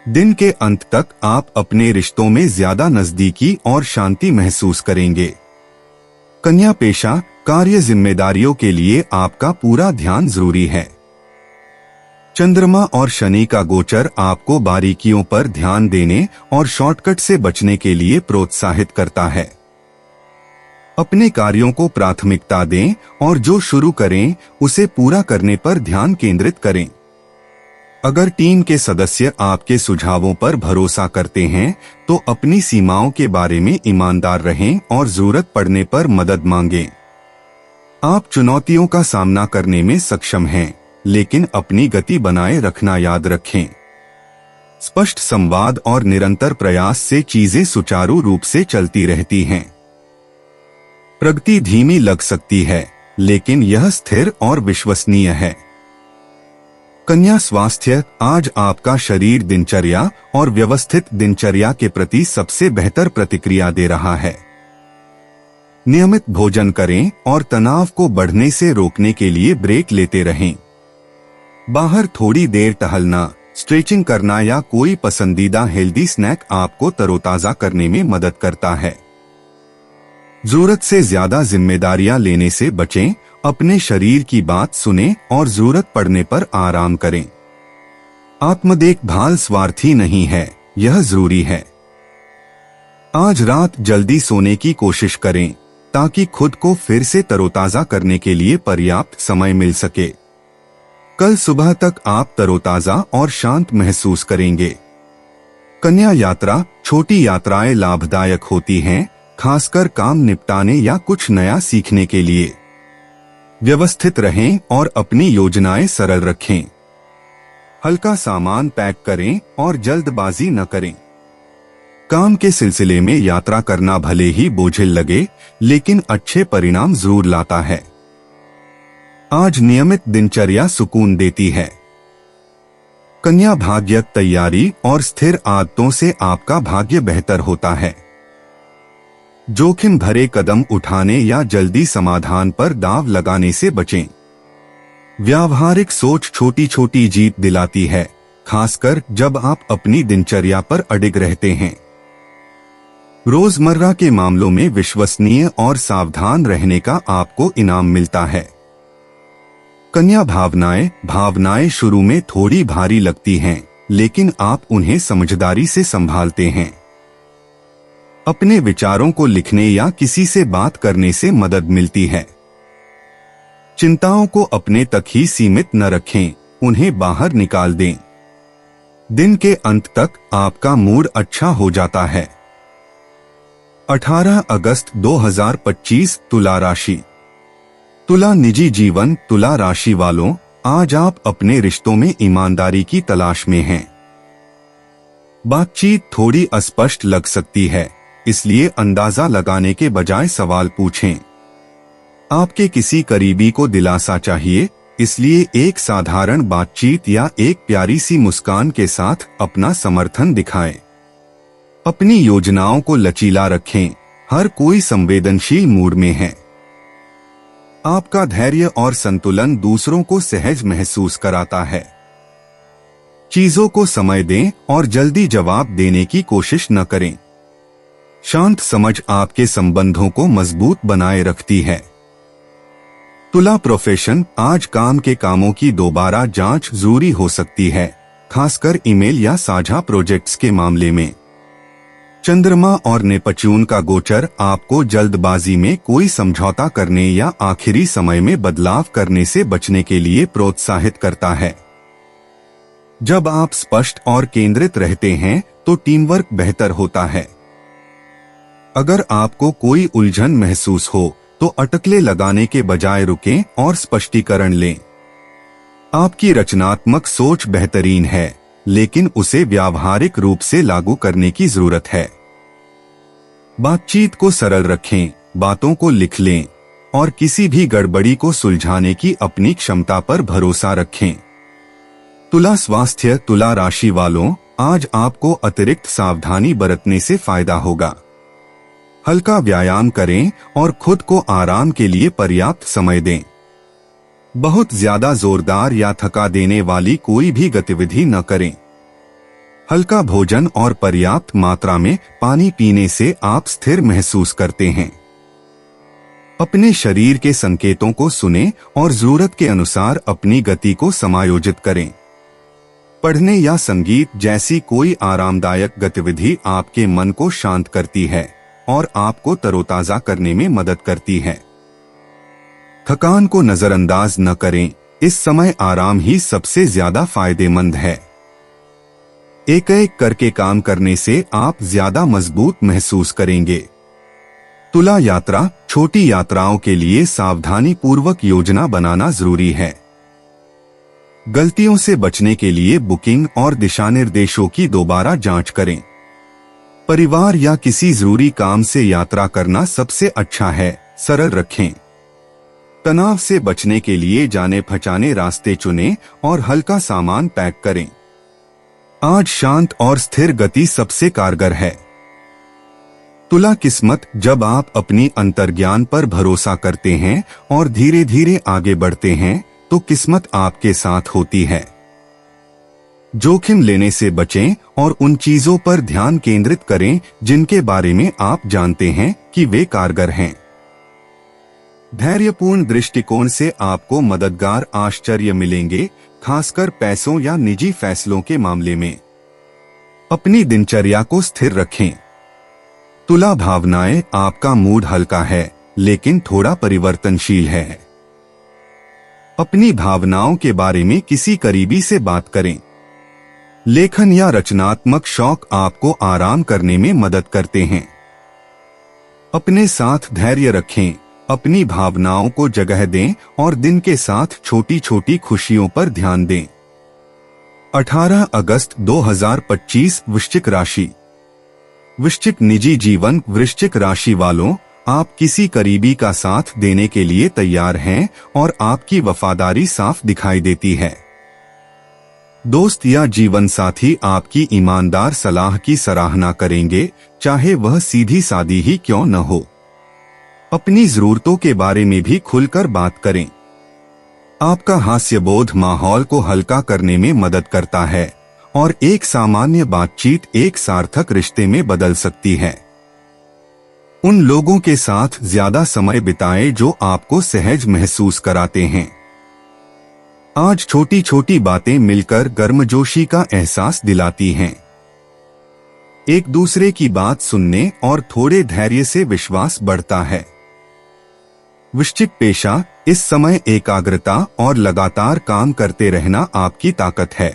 Speaker 2: दिन के अंत तक आप अपने रिश्तों में ज्यादा नजदीकी और शांति महसूस करेंगे। कन्या पेशा। कार्य जिम्मेदारियों के लिए आपका पूरा ध्यान जरूरी है। चंद्रमा और शनि का गोचर आपको बारीकियों पर ध्यान देने और शॉर्टकट से बचने के लिए प्रोत्साहित करता है। अपने कार्यों को प्राथमिकता दें और जो शुरू करें उसे पूरा करने पर ध्यान केंद्रित करें। अगर टीम के सदस्य आपके सुझावों पर भरोसा करते हैं तो अपनी सीमाओं के बारे में ईमानदार रहें और जरूरत पड़ने पर मदद मांगें। आप चुनौतियों का सामना करने में सक्षम हैं, लेकिन अपनी गति बनाए रखना याद रखें। स्पष्ट संवाद और निरंतर प्रयास से चीजें सुचारू रूप से चलती रहती हैं। प्रगति धीमी लग सकती है, लेकिन यह स्थिर और विश्वसनीय है। कन्या स्वास्थ्य। आज आपका शरीर दिनचर्या और व्यवस्थित दिनचर्या के प्रति सबसे बेहतर प्रतिक्रिया दे रहा है। नियमित भोजन करें और तनाव को बढ़ने से रोकने के लिए ब्रेक लेते रहें। बाहर थोड़ी देर टहलना, स्ट्रेचिंग करना या कोई पसंदीदा हेल्दी स्नैक आपको तरोताजा करने में मदद करता है। जरूरत से ज्यादा जिम्मेदारियां लेने से बचें। अपने शरीर की बात सुनें और जरूरत पड़ने पर आराम करें। आत्म देखभाल स्वार्थी नहीं है, यह जरूरी है। आज रात जल्दी सोने की कोशिश करें ताकि खुद को फिर से तरोताजा करने के लिए पर्याप्त समय मिल सके। कल सुबह तक आप तरोताजा और शांत महसूस करेंगे। कन्या यात्रा। छोटी यात्राएं लाभदायक होती हैं, खासकर काम निपटाने या कुछ नया सीखने के लिए। व्यवस्थित रहें और अपनी योजनाएं सरल रखें। हल्का सामान पैक करें और जल्दबाजी न करें। काम के सिलसिले में यात्रा करना भले ही बोझिल लगे, लेकिन अच्छे परिणाम जरूर लाता है। आज नियमित दिनचर्या सुकून देती है। कन्या भाग्य। तैयारी और स्थिर आदतों से आपका भाग्य बेहतर होता है। जोखिम भरे कदम उठाने या जल्दी समाधान पर दांव लगाने से बचें। व्यावहारिक सोच छोटी छोटी जीत दिलाती है, खासकर जब आप अपनी दिनचर्या पर अडिग रहते हैं। रोजमर्रा के मामलों में विश्वसनीय और सावधान रहने का आपको इनाम मिलता है। कन्या भावनाएं। भावनाएं शुरू में थोड़ी भारी लगती हैं, लेकिन आप उन्हें समझदारी से संभालते हैं। अपने विचारों को लिखने या किसी से बात करने से मदद मिलती है। चिंताओं को अपने तक ही सीमित न रखें, उन्हें बाहर निकाल दें। दिन के अंत तक आपका मूड अच्छा हो जाता है। 18 अगस्त 2025 तुला राशि। तुला निजी जीवन। तुला राशि वालों, आज आप अपने रिश्तों में ईमानदारी की तलाश में हैं। बातचीत थोड़ी अस्पष्ट लग सकती है, इसलिए अंदाजा लगाने के बजाय सवाल पूछें। आपके किसी करीबी को दिलासा चाहिए, इसलिए एक साधारण बातचीत या एक प्यारी सी मुस्कान के साथ अपना समर्थन दिखाएं। अपनी योजनाओं को लचीला रखें, हर कोई संवेदनशील मूड में है। आपका धैर्य और संतुलन दूसरों को सहज महसूस कराता है। चीजों को समय दें और जल्दी जवाब देने की कोशिश न करें। शांत समझ आपके संबंधों को मजबूत बनाए रखती है। तुला प्रोफेशन, आज काम के कामों की दोबारा जांच जरूरी हो सकती है, खासकर ईमेल या साझा प्रोजेक्ट्स के मामले में। चंद्रमा और नेपच्यून का गोचर आपको जल्दबाजी में कोई समझौता करने या आखिरी समय में बदलाव करने से बचने के लिए प्रोत्साहित करता है। जब आप स्पष्ट और केंद्रित रहते हैं तो टीमवर्क बेहतर होता है। अगर आपको कोई उलझन महसूस हो तो अटकलें लगाने के बजाय रुकें और स्पष्टीकरण लें। आपकी रचनात्मक सोच बेहतरीन है, लेकिन उसे व्यावहारिक रूप से लागू करने की जरूरत है। बातचीत को सरल रखें, बातों को लिख लें और किसी भी गड़बड़ी को सुलझाने की अपनी क्षमता पर भरोसा रखें। तुला स्वास्थ्य, तुला राशि वालों, आज आपको अतिरिक्त सावधानी बरतने से फायदा होगा। हल्का व्यायाम करें और खुद को आराम के लिए पर्याप्त समय दें। बहुत ज्यादा जोरदार या थका देने वाली कोई भी गतिविधि न करें। हल्का भोजन और पर्याप्त मात्रा में पानी पीने से आप स्थिर महसूस करते हैं। अपने शरीर के संकेतों को सुनें और जरूरत के अनुसार अपनी गति को समायोजित करें। पढ़ने या संगीत जैसी कोई आरामदायक गतिविधि आपके मन को शांत करती है और आपको तरोताजा करने में मदद करती है। थकान को नजरअंदाज न करें, इस समय आराम ही सबसे ज्यादा फायदेमंद है। एक एक करके काम करने से आप ज्यादा मजबूत महसूस करेंगे। तुला यात्रा, छोटी यात्राओं के लिए सावधानी पूर्वक योजना बनाना जरूरी है। गलतियों से बचने के लिए बुकिंग और दिशानिर्देशों की दोबारा जांच करें। परिवार या किसी जरूरी काम से यात्रा करना सबसे अच्छा है, सरल रखें। तनाव से बचने के लिए जाने पहचाने रास्ते चुनें और हल्का सामान पैक करें। आज शांत और स्थिर गति सबसे कारगर है। तुला किस्मत, जब आप अपनी अंतर्ज्ञान पर भरोसा करते हैं और धीरे धीरे आगे बढ़ते हैं तो किस्मत आपके साथ होती है। जोखिम लेने से बचें और उन चीजों पर ध्यान केंद्रित करें जिनके बारे में आप जानते हैं कि वे कारगर हैं। धैर्यपूर्ण दृष्टिकोण से आपको मददगार आश्चर्य मिलेंगे, खासकर पैसों या निजी फैसलों के मामले में। अपनी दिनचर्या को स्थिर रखें। तुला भावनाएं, आपका मूड हल्का है लेकिन थोड़ा परिवर्तनशील है। अपनी भावनाओं के बारे में किसी करीबी से बात करें। लेखन या रचनात्मक शौक आपको आराम करने में मदद करते हैं। अपने साथ धैर्य रखें, अपनी भावनाओं को जगह दें और दिन के साथ छोटी छोटी खुशियों पर ध्यान दें। 18 अगस्त 2025 वृश्चिक राशि। वृश्चिक निजी जीवन, वृश्चिक राशि वालों, आप किसी करीबी का साथ देने के लिए तैयार हैं और आपकी वफादारी साफ दिखाई देती है। दोस्त या जीवन साथी आपकी ईमानदार सलाह की सराहना करेंगे, चाहे वह सीधी सादी ही क्यों न हो। अपनी जरूरतों के बारे में भी खुलकर बात करें। आपका हास्यबोध माहौल को हल्का करने में मदद करता है और एक सामान्य बातचीत एक सार्थक रिश्ते में बदल सकती है। उन लोगों के साथ ज्यादा समय बिताएं जो आपको सहज महसूस कराते हैं। आज छोटी छोटी बातें मिलकर गर्मजोशी का एहसास दिलाती हैं। एक दूसरे की बात सुनने और थोड़े धैर्य से विश्वास बढ़ता है। वृश्चिक पेशा, इस समय एकाग्रता और लगातार काम करते रहना आपकी ताकत है।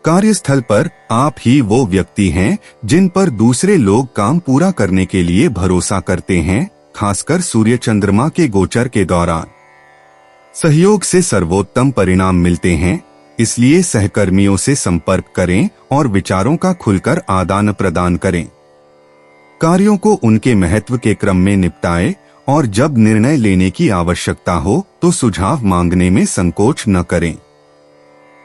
Speaker 2: कार्यस्थल पर आप ही वो व्यक्ति हैं जिन पर दूसरे लोग काम पूरा करने के लिए भरोसा करते हैं, खासकर सूर्य चंद्रमा के गोचर के दौरान। सहयोग से सर्वोत्तम परिणाम मिलते हैं, इसलिए सहकर्मियों से संपर्क करें और विचारों का खुलकर आदान प्रदान करें। कार्यों को उनके महत्व के क्रम में निपटाएं और जब निर्णय लेने की आवश्यकता हो तो सुझाव मांगने में संकोच न करें।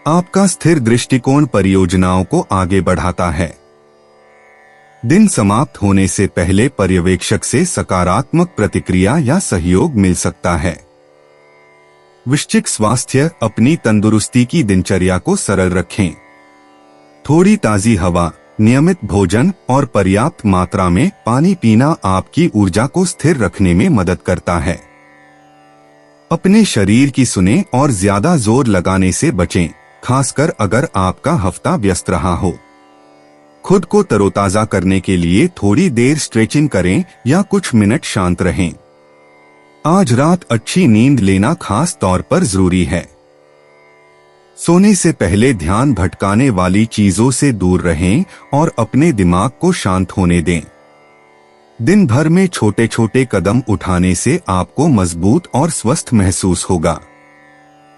Speaker 2: आपका स्थिर दृष्टिकोण परियोजनाओं को आगे बढ़ाता है। दिन समाप्त होने से पहले पर्यवेक्षक से सकारात्मक प्रतिक्रिया या सहयोग मिल सकता है। वृश्चिक स्वास्थ्य, अपनी तंदुरुस्ती की दिनचर्या को सरल रखें। थोड़ी ताजी हवा, नियमित भोजन और पर्याप्त मात्रा में पानी पीना आपकी ऊर्जा को स्थिर रखने में मदद करता है। अपने शरीर की सुने और ज्यादा जोर लगाने से बचें, खासकर अगर आपका हफ्ता व्यस्त रहा हो। खुद को तरोताजा करने के लिए थोड़ी देर स्ट्रेचिंग करें या कुछ मिनट शांत रहें। आज रात अच्छी नींद लेना खास तौर पर जरूरी है। सोने से पहले ध्यान भटकाने वाली चीजों से दूर रहें और अपने दिमाग को शांत होने दें। दिन भर में छोटे छोटे कदम उठाने से आपको मजबूत और स्वस्थ महसूस होगा।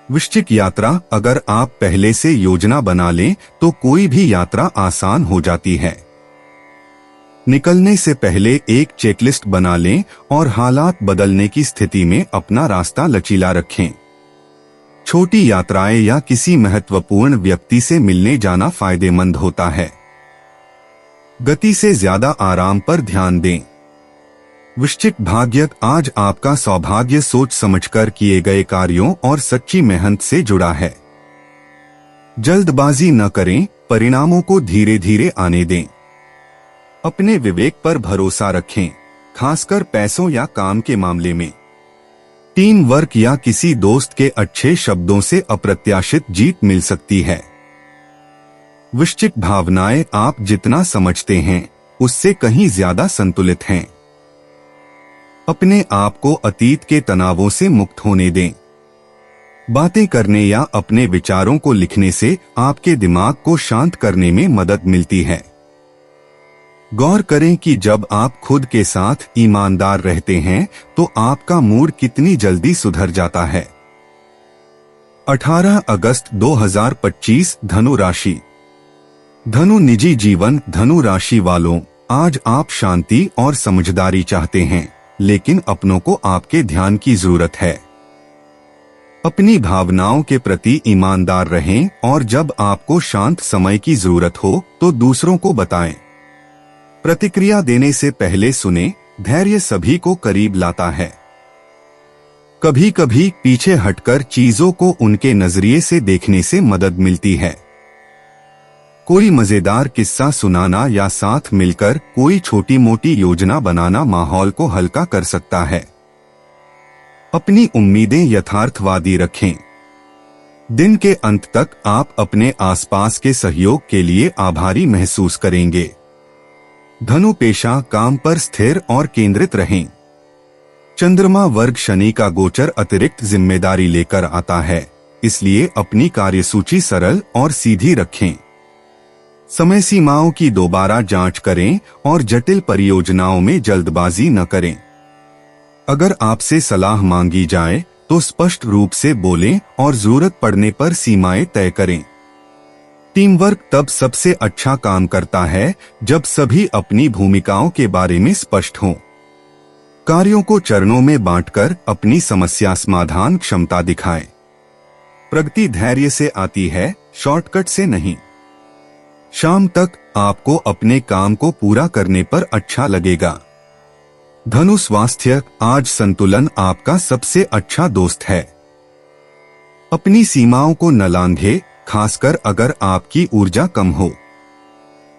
Speaker 2: वृश्चिक यात्रा, अगर आप पहले से योजना बना लें तो कोई भी यात्रा आसान हो जाती है। निकलने से पहले एक चेकलिस्ट बना लें और हालात बदलने की स्थिति में अपना रास्ता लचीला रखें। छोटी यात्राएं या किसी महत्वपूर्ण व्यक्ति से मिलने जाना फायदेमंद होता है। गति से ज्यादा आराम पर ध्यान दें। वृश्चिक भाग्य, आज आपका सौभाग्य सोच समझकर किए गए कार्यों और सच्ची मेहनत से जुड़ा है। जल्दबाजी न करें, परिणामों को धीरे धीरे आने दें। अपने विवेक पर भरोसा रखें, खासकर पैसों या काम के मामले में। टीम वर्क या किसी दोस्त के अच्छे शब्दों से अप्रत्याशित जीत मिल सकती है। वृश्चिक भावनाएं, आप जितना समझते हैं उससे कहीं ज्यादा संतुलित हैं। अपने आप को अतीत के तनावों से मुक्त होने दें। बातें करने या अपने विचारों को लिखने से आपके दिमाग को शांत करने में मदद मिलती है। गौर करें कि जब आप खुद के साथ ईमानदार रहते हैं तो आपका मूड कितनी जल्दी सुधर जाता है। 18 अगस्त 2025, धनु राशि। धनु निजी जीवन, धनु राशि वालों, आज आप शांति और समझदारी चाहते हैं, लेकिन अपनों को आपके ध्यान की जरूरत है। अपनी भावनाओं के प्रति ईमानदार रहें और जब आपको शांत समय की जरूरत हो तो दूसरों को बताएं। प्रतिक्रिया देने से पहले सुने, धैर्य सभी को करीब लाता है। कभी कभी पीछे हटकर चीजों को उनके नजरिए से देखने से मदद मिलती है। कोई मजेदार किस्सा सुनाना या साथ मिलकर कोई छोटी मोटी योजना बनाना माहौल को हल्का कर सकता है। अपनी उम्मीदें यथार्थवादी रखें। दिन के अंत तक आप अपने आसपास के सहयोग के लिए आभारी महसूस करेंगे। धनु पेशा, काम पर स्थिर और केंद्रित रहें। चंद्रमा वर्ग शनि का गोचर अतिरिक्त जिम्मेदारी लेकर आता है, इसलिए अपनी कार्यसूची सरल और सीधी रखें। समय सीमाओं की दोबारा जांच करें और जटिल परियोजनाओं में जल्दबाजी न करें। अगर आपसे सलाह मांगी जाए तो स्पष्ट रूप से बोलें और जरूरत पड़ने पर सीमाएं तय करें। टीम वर्क तब सबसे अच्छा काम करता है जब सभी अपनी भूमिकाओं के बारे में स्पष्ट हों। कार्यों को चरणों में बांटकर अपनी समस्या समाधान क्षमता दिखाएं। प्रगति धैर्य से आती है, शॉर्टकट से नहीं। शाम तक आपको अपने काम को पूरा करने पर अच्छा लगेगा। धनु स्वास्थ्य, आज संतुलन आपका सबसे अच्छा दोस्त है। अपनी सीमाओं को न लांघे, खासकर अगर आपकी ऊर्जा कम हो।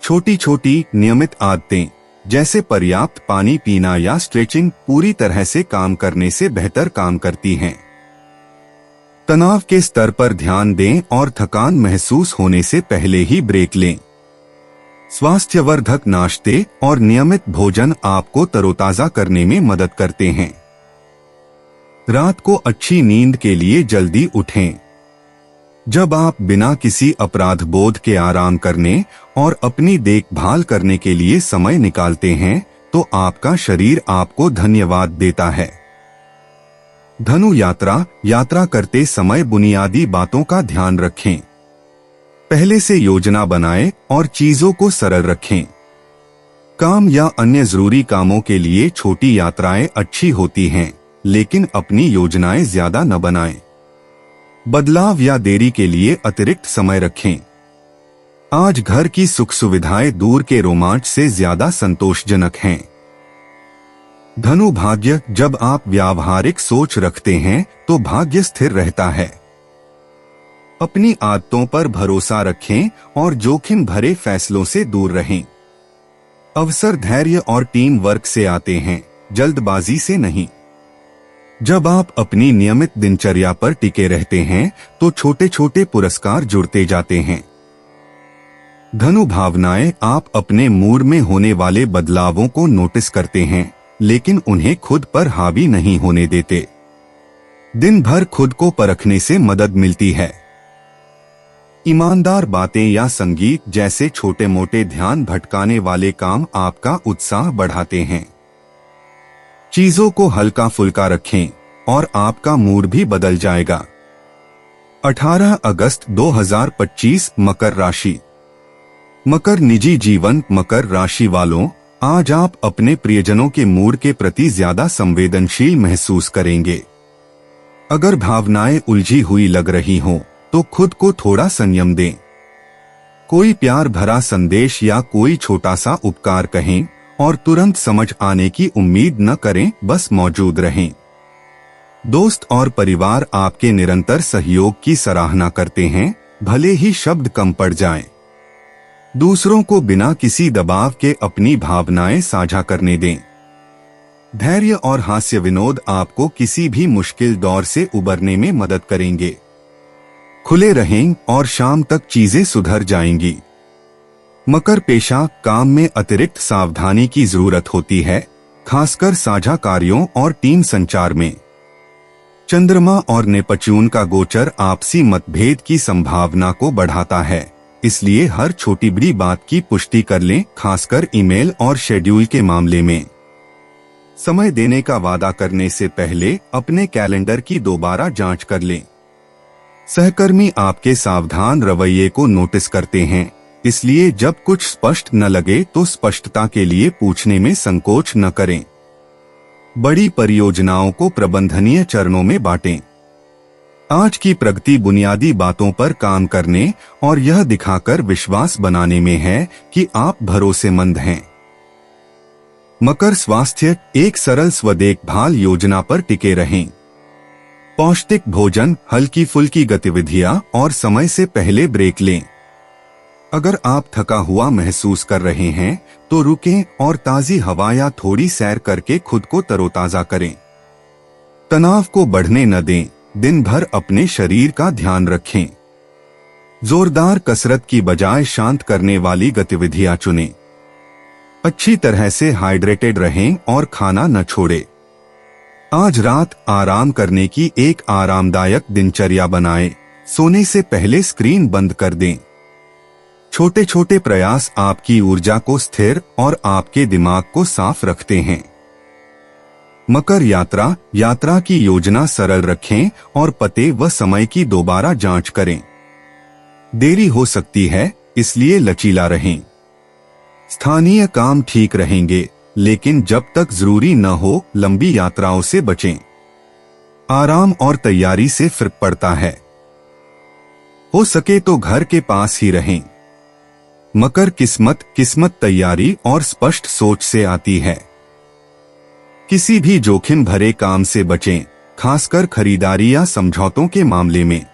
Speaker 2: छोटी छोटी नियमित आदतें जैसे पर्याप्त पानी पीना या स्ट्रेचिंग पूरी तरह से काम करने से बेहतर काम करती हैं। तनाव के स्तर पर ध्यान दें और थकान महसूस होने से पहले ही ब्रेक लें। स्वास्थ्यवर्धक नाश्ते और नियमित भोजन आपको तरोताजा करने में मदद करते हैं। रात को अच्छी नींद के लिए जल्दी उठें। जब आप बिना किसी अपराध बोध के आराम करने और अपनी देखभाल करने के लिए समय निकालते हैं तो आपका शरीर आपको धन्यवाद देता है। धनु यात्रा करते समय बुनियादी बातों का ध्यान रखें। पहले से योजना बनाएं और चीजों को सरल रखें। काम या अन्य जरूरी कामों के लिए छोटी यात्राएं अच्छी होती हैं, लेकिन अपनी योजनाएं ज्यादा न बनाएं। बदलाव या देरी के लिए अतिरिक्त समय रखें। आज घर की सुख सुविधाएं दूर के रोमांच से ज्यादा संतोषजनक हैं। धनु भाग्य, जब आप व्यावहारिक सोच रखते हैं तो भाग्य स्थिर रहता है। अपनी आदतों पर भरोसा रखें और जोखिम भरे फैसलों से दूर रहें। अवसर धैर्य और टीम वर्क से आते हैं, जल्दबाजी से नहीं। जब आप अपनी नियमित दिनचर्या पर टिके रहते हैं तो छोटे छोटे पुरस्कार जुड़ते जाते हैं। धनु भावनाएं, आप अपने मूड में होने वाले बदलावों को नोटिस करते हैं लेकिन उन्हें खुद पर हावी नहीं होने देते। दिन भर खुद को परखने से मदद मिलती है। ईमानदार बातें या संगीत जैसे छोटे मोटे ध्यान भटकाने वाले काम आपका उत्साह बढ़ाते हैं। चीजों को हल्का फुल्का रखें और आपका मूड भी बदल जाएगा। 18 अगस्त 2025 मकर राशि। मकर निजी जीवन। मकर राशि वालों, आज आप अपने प्रियजनों के मूड के प्रति ज्यादा संवेदनशील महसूस करेंगे। अगर भावनाएं उलझी हुई लग रही हों तो खुद को थोड़ा संयम दें। कोई प्यार भरा संदेश या कोई छोटा सा उपकार कहें और तुरंत समझ आने की उम्मीद न करें, बस मौजूद रहें। दोस्त और परिवार आपके निरंतर सहयोग की सराहना करते हैं, भले ही शब्द कम पड़ जाएं। दूसरों को बिना किसी दबाव के अपनी भावनाएं साझा करने दें। धैर्य और हास्य विनोद आपको किसी भी मुश्किल दौर से उबरने में मदद करेंगे। खुले रहें और शाम तक चीजें सुधर जाएंगी। मकर पेशा। काम में अतिरिक्त सावधानी की जरूरत होती है, खासकर साझा कार्यों और टीम संचार में। चंद्रमा और नेपच्यून का गोचर आपसी मतभेद की संभावना को बढ़ाता है, इसलिए हर छोटी बड़ी बात की पुष्टि कर लें, खासकर ईमेल और शेड्यूल के मामले में। समय देने का वादा करने से पहले अपने कैलेंडर की दोबारा जांच कर लें। सहकर्मी आपके सावधान रवैये को नोटिस करते हैं, इसलिए जब कुछ स्पष्ट न लगे तो स्पष्टता के लिए पूछने में संकोच न करें। बड़ी परियोजनाओं को प्रबंधनीय चरणों में बांटें। आज की प्रगति बुनियादी बातों पर काम करने और यह दिखाकर विश्वास बनाने में है कि आप भरोसेमंद हैं। मकर स्वास्थ्य। एक सरल स्वदेखभाल योजना पर टिके रहें। पौष्टिक भोजन, हल्की फुल्की गतिविधियां और समय से पहले ब्रेक लें। अगर आप थका हुआ महसूस कर रहे हैं तो रुकें और ताजी हवा या थोड़ी सैर करके खुद को तरोताजा करें। तनाव को बढ़ने न दें, दिन भर अपने शरीर का ध्यान रखें। जोरदार कसरत की बजाय शांत करने वाली गतिविधियां चुनें। अच्छी तरह से हाइड्रेटेड रहें और खाना न छोड़ें। आज रात आराम करने की एक आरामदायक दिनचर्या बनाएं। सोने से पहले स्क्रीन बंद कर दें। छोटे छोटे प्रयास आपकी ऊर्जा को स्थिर और आपके दिमाग को साफ रखते हैं। मकर यात्रा। यात्रा की योजना सरल रखें और पते व समय की दोबारा जांच करें। देरी हो सकती है, इसलिए लचीला रहें। स्थानीय काम ठीक रहेंगे, लेकिन जब तक जरूरी न हो लंबी यात्राओं से बचें। आराम और तैयारी से फर्क पड़ता है। हो सके तो घर के पास ही रहें। मकर किस्मत तैयारी और स्पष्ट सोच से आती है। किसी भी जोखिम भरे काम से बचें, खासकर खरीदारी या समझौतों के मामले में।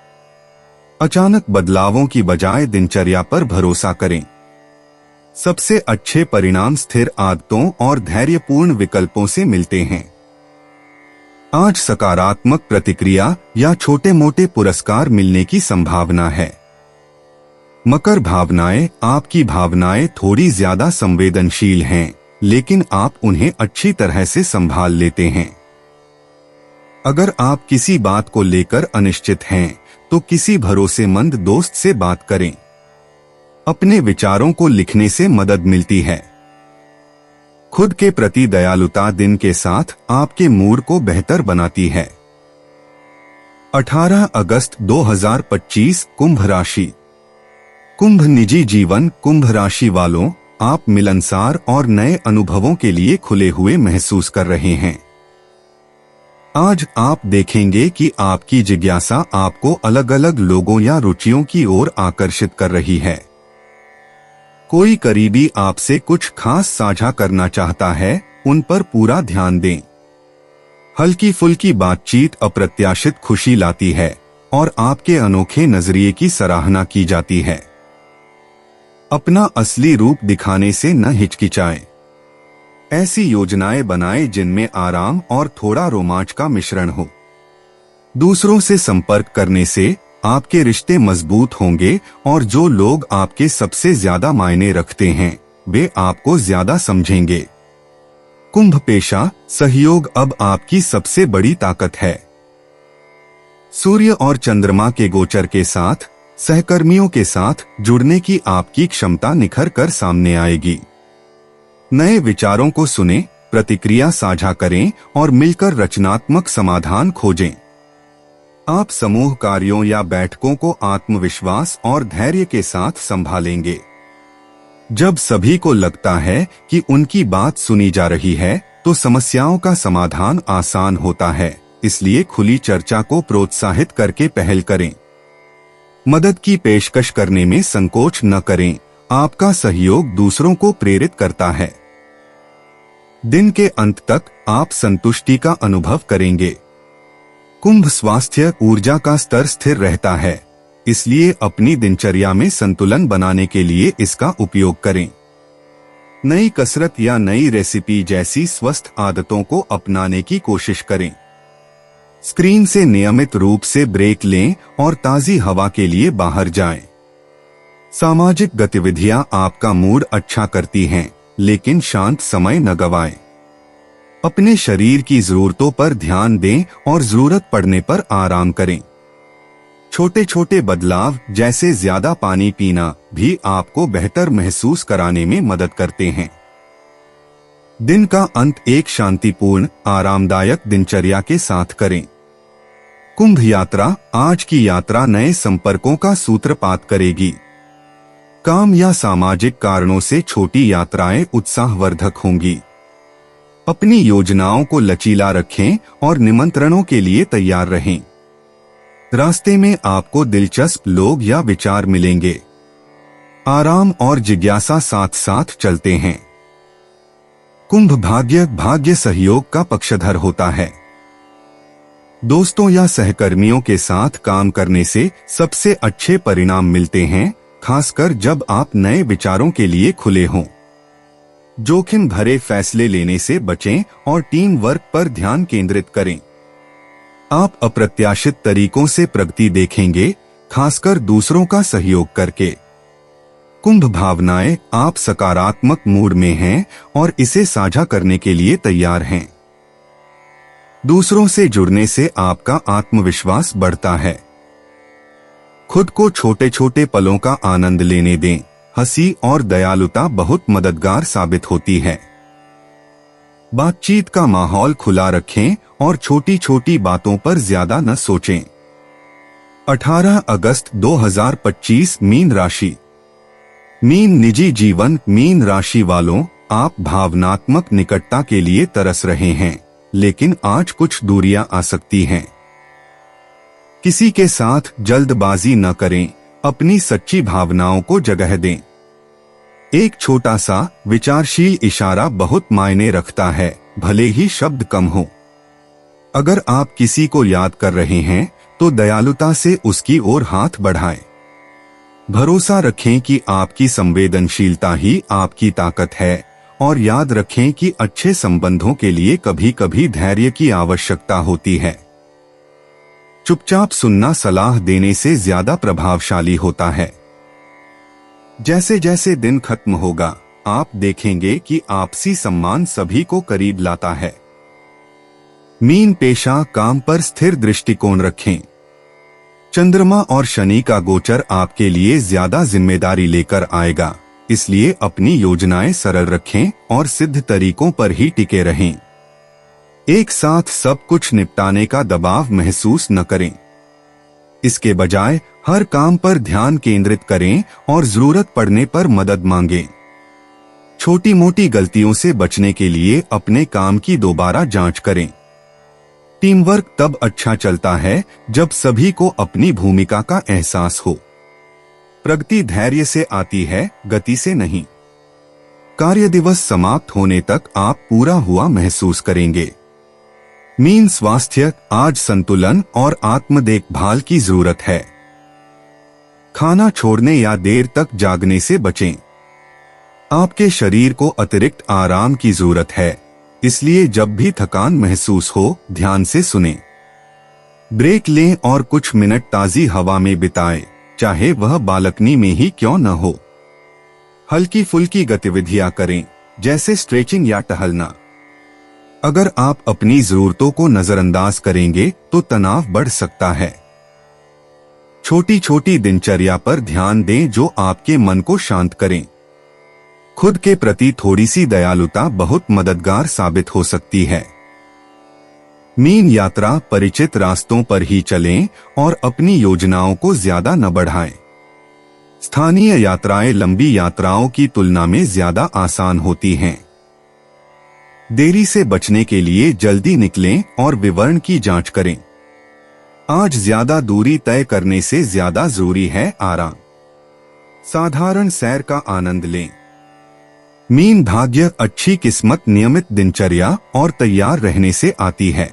Speaker 2: अचानक बदलावों की बजाय दिनचर्या पर भरोसा करें। सबसे अच्छे परिणाम स्थिर आदतों और धैर्यपूर्ण विकल्पों से मिलते हैं। आज सकारात्मक प्रतिक्रिया या छोटे मोटे पुरस्कार मिलने की संभावना है। मकर भावनाएं। आपकी भावनाएं थोड़ी ज्यादा संवेदनशील हैं, लेकिन आप उन्हें अच्छी तरह से संभाल लेते हैं। अगर आप किसी बात को लेकर अनिश्चित हैं तो किसी भरोसेमंद दोस्त से बात करें। अपने विचारों को लिखने से मदद मिलती है। खुद के प्रति दयालुता दिन के साथ आपके मूड को बेहतर बनाती है। 18 अगस्त 2025 कुंभ राशि। कुंभ निजी जीवन। कुंभ राशि वालों, आप मिलनसार और नए अनुभवों के लिए खुले हुए महसूस कर रहे हैं। आज आप देखेंगे कि आपकी जिज्ञासा आपको अलग अलग लोगों या रुचियों की ओर आकर्षित कर रही है। कोई करीबी आपसे कुछ खास साझा करना चाहता है, उन पर पूरा ध्यान दें। हल्की फुल्की बातचीत अप्रत्याशित खुशी लाती है और आपके अनोखे नजरिए की सराहना की जाती है। अपना असली रूप दिखाने से न हिचकिचाएं। ऐसी योजनाएं बनाएं जिनमें आराम और थोड़ा रोमांच का मिश्रण हो। दूसरों से संपर्क करने से आपके रिश्ते मजबूत होंगे और जो लोग आपके सबसे ज्यादा मायने रखते हैं वे आपको ज्यादा समझेंगे। कुंभ पेशा सहयोग अब आपकी सबसे बड़ी ताकत है। सूर्य और चंद्रमा के गोचर के साथ सहकर्मियों के साथ जुड़ने की आपकी क्षमता निखर कर सामने आएगी। नए विचारों को सुनें, प्रतिक्रिया साझा करें और मिलकर रचनात्मक समाधान खोजें। आप समूह कार्यों या बैठकों को आत्मविश्वास और धैर्य के साथ संभालेंगे। जब सभी को लगता है कि उनकी बात सुनी जा रही है तो समस्याओं का समाधान आसान होता है, इसलिए खुली चर्चा को प्रोत्साहित करके पहल करें। मदद की पेशकश करने में संकोच न करें, आपका सहयोग दूसरों को प्रेरित करता है। दिन के अंत तक आप संतुष्टि का अनुभव करेंगे। कुंभ स्वास्थ्य ऊर्जा का स्तर स्थिर रहता है, इसलिए अपनी दिनचर्या में संतुलन बनाने के लिए इसका उपयोग करें। नई कसरत या नई रेसिपी जैसी स्वस्थ आदतों को अपनाने की कोशिश करें। स्क्रीन से नियमित रूप से ब्रेक लें और ताजी हवा के लिए बाहर जाएं। सामाजिक गतिविधियां आपका मूड अच्छा करती हैं, लेकिन शांत समय न गवाएं। अपने शरीर की जरूरतों पर ध्यान दें और जरूरत पड़ने पर आराम करें। छोटे छोटे बदलाव जैसे ज्यादा पानी पीना भी आपको बेहतर महसूस कराने में मदद करते हैं। दिन का अंत एक शांतिपूर्ण, आरामदायक दिनचर्या के साथ करें। कुंभ यात्रा आज की यात्रा नए संपर्कों का सूत्रपात करेगी। काम या सामाजिक कारणों से छोटी यात्राएं उत्साहवर्धक होंगी। अपनी योजनाओं को लचीला रखें और निमंत्रणों के लिए तैयार रहें। रास्ते में आपको दिलचस्प लोग या विचार मिलेंगे। आराम और जिज्ञासा साथ साथ चलते हैं। कुंभ भाग्य सहयोग का पक्षधर होता है। दोस्तों या सहकर्मियों के साथ काम करने से सबसे अच्छे परिणाम मिलते हैं, खासकर जब आप नए विचारों के लिए खुले हों। जोखिम भरे फैसले लेने से बचें और टीम वर्क पर ध्यान केंद्रित करें। आप अप्रत्याशित तरीकों से प्रगति देखेंगे, खासकर दूसरों का सहयोग करके। कुंभ भावनाएं आप सकारात्मक मूड में हैं और इसे साझा करने के लिए तैयार हैं। दूसरों से जुड़ने से आपका आत्मविश्वास बढ़ता है। खुद को छोटे छोटे पलों का आनंद लेने दें। हंसी और दयालुता बहुत मददगार साबित होती है। बातचीत का माहौल खुला रखें और छोटी छोटी बातों पर ज्यादा न सोचें। 18 अगस्त 2025 मीन राशि। मीन निजी जीवन। मीन राशि वालों, आप भावनात्मक निकटता के लिए तरस रहे हैं, लेकिन आज कुछ दूरियां आ सकती हैं। किसी के साथ जल्दबाजी न करें, अपनी सच्ची भावनाओं को जगह दें। एक छोटा सा विचारशील इशारा बहुत मायने रखता है, भले ही शब्द कम हो। अगर आप किसी को याद कर रहे हैं तो दयालुता से उसकी ओर हाथ बढ़ाएं। भरोसा रखें कि आपकी संवेदनशीलता ही आपकी ताकत है और याद रखें कि अच्छे संबंधों के लिए कभी कभी धैर्य की आवश्यकता होती है। चुपचाप सुनना सलाह देने से ज्यादा प्रभावशाली होता है। जैसे जैसे दिन खत्म होगा, आप देखेंगे कि आपसी सम्मान सभी को करीब लाता है। मीन पेशा। काम पर स्थिर दृष्टिकोण रखें। चंद्रमा और शनि का गोचर आपके लिए ज्यादा जिम्मेदारी लेकर आएगा, इसलिए अपनी योजनाएं सरल रखें और सिद्ध तरीकों पर ही टिके रहें। एक साथ सब कुछ निपटाने का दबाव महसूस न करें। इसके बजाय हर काम पर ध्यान केंद्रित करें और जरूरत पड़ने पर मदद मांगें। छोटी मोटी गलतियों से बचने के लिए अपने काम की दोबारा जांच करें। टीम वर्क तब अच्छा चलता है जब सभी को अपनी भूमिका का एहसास हो। प्रगति धैर्य से आती है, गति से नहीं। कार्य दिवस समाप्त होने तक आप पूरा हुआ महसूस करेंगे। मीन स्वास्थ्य, आज संतुलन और आत्म देखभाल की जरूरत है। खाना छोड़ने या देर तक जागने से बचें। आपके शरीर को अतिरिक्त आराम की जरूरत है, इसलिए जब भी थकान महसूस हो, ध्यान से सुनें। ब्रेक लें और कुछ मिनट ताजी हवा में बिताएं, चाहे वह बालकनी में ही क्यों न हो। हल्की फुल्की गतिविधियां करें, जैसे स्ट्रेचिंग या टहलना। अगर आप अपनी जरूरतों को नजरअंदाज करेंगे तो तनाव बढ़ सकता है। छोटी छोटी दिनचर्या पर ध्यान दें जो आपके मन को शांत करें। खुद के प्रति थोड़ी सी दयालुता बहुत मददगार साबित हो सकती है। मीन यात्रा, परिचित रास्तों पर ही चलें और अपनी योजनाओं को ज्यादा न बढ़ाएं। स्थानीय यात्राएं लंबी यात्राओं की तुलना में ज्यादा आसान होती हैं। देरी से बचने के लिए जल्दी निकलें और विवरण की जांच करें। आज ज्यादा दूरी तय करने से ज्यादा जरूरी है आराम। साधारण सैर का आनंद लें। मीन भाग्य, अच्छी किस्मत नियमित दिनचर्या और तैयार रहने से आती है।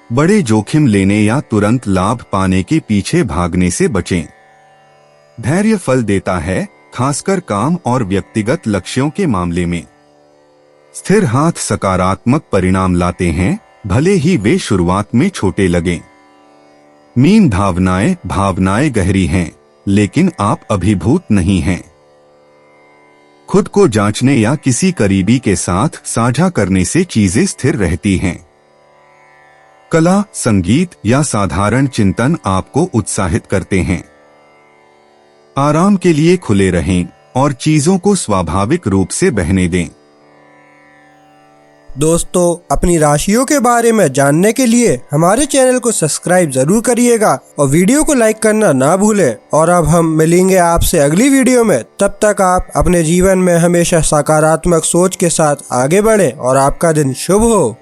Speaker 2: बड़े जोखिम लेने या तुरंत लाभ पाने के पीछे भागने से बचें। धैर्य फल देता है, खासकर काम और व्यक्तिगत लक्ष्यों के मामले में। स्थिर हाथ सकारात्मक परिणाम लाते हैं, भले ही वे शुरुआत में छोटे लगें। मीन भावनाएं गहरी हैं, लेकिन आप अभिभूत नहीं हैं। खुद को जांचने या किसी करीबी के साथ साझा करने से चीजें स्थिर रहती हैं। कला, संगीत या साधारण चिंतन आपको उत्साहित करते हैं। आराम के लिए खुले रहें और चीजों को स्वाभाविक रूप से बहने दें।
Speaker 1: दोस्तों, अपनी राशियों के बारे में जानने के लिए हमारे चैनल को सब्सक्राइब जरूर करिएगा और वीडियो को लाइक करना ना भूलें। और अब हम मिलेंगे आपसे अगली वीडियो में। तब तक आप अपने जीवन में हमेशा सकारात्मक सोच के साथ आगे बढ़ें और आपका दिन शुभ हो।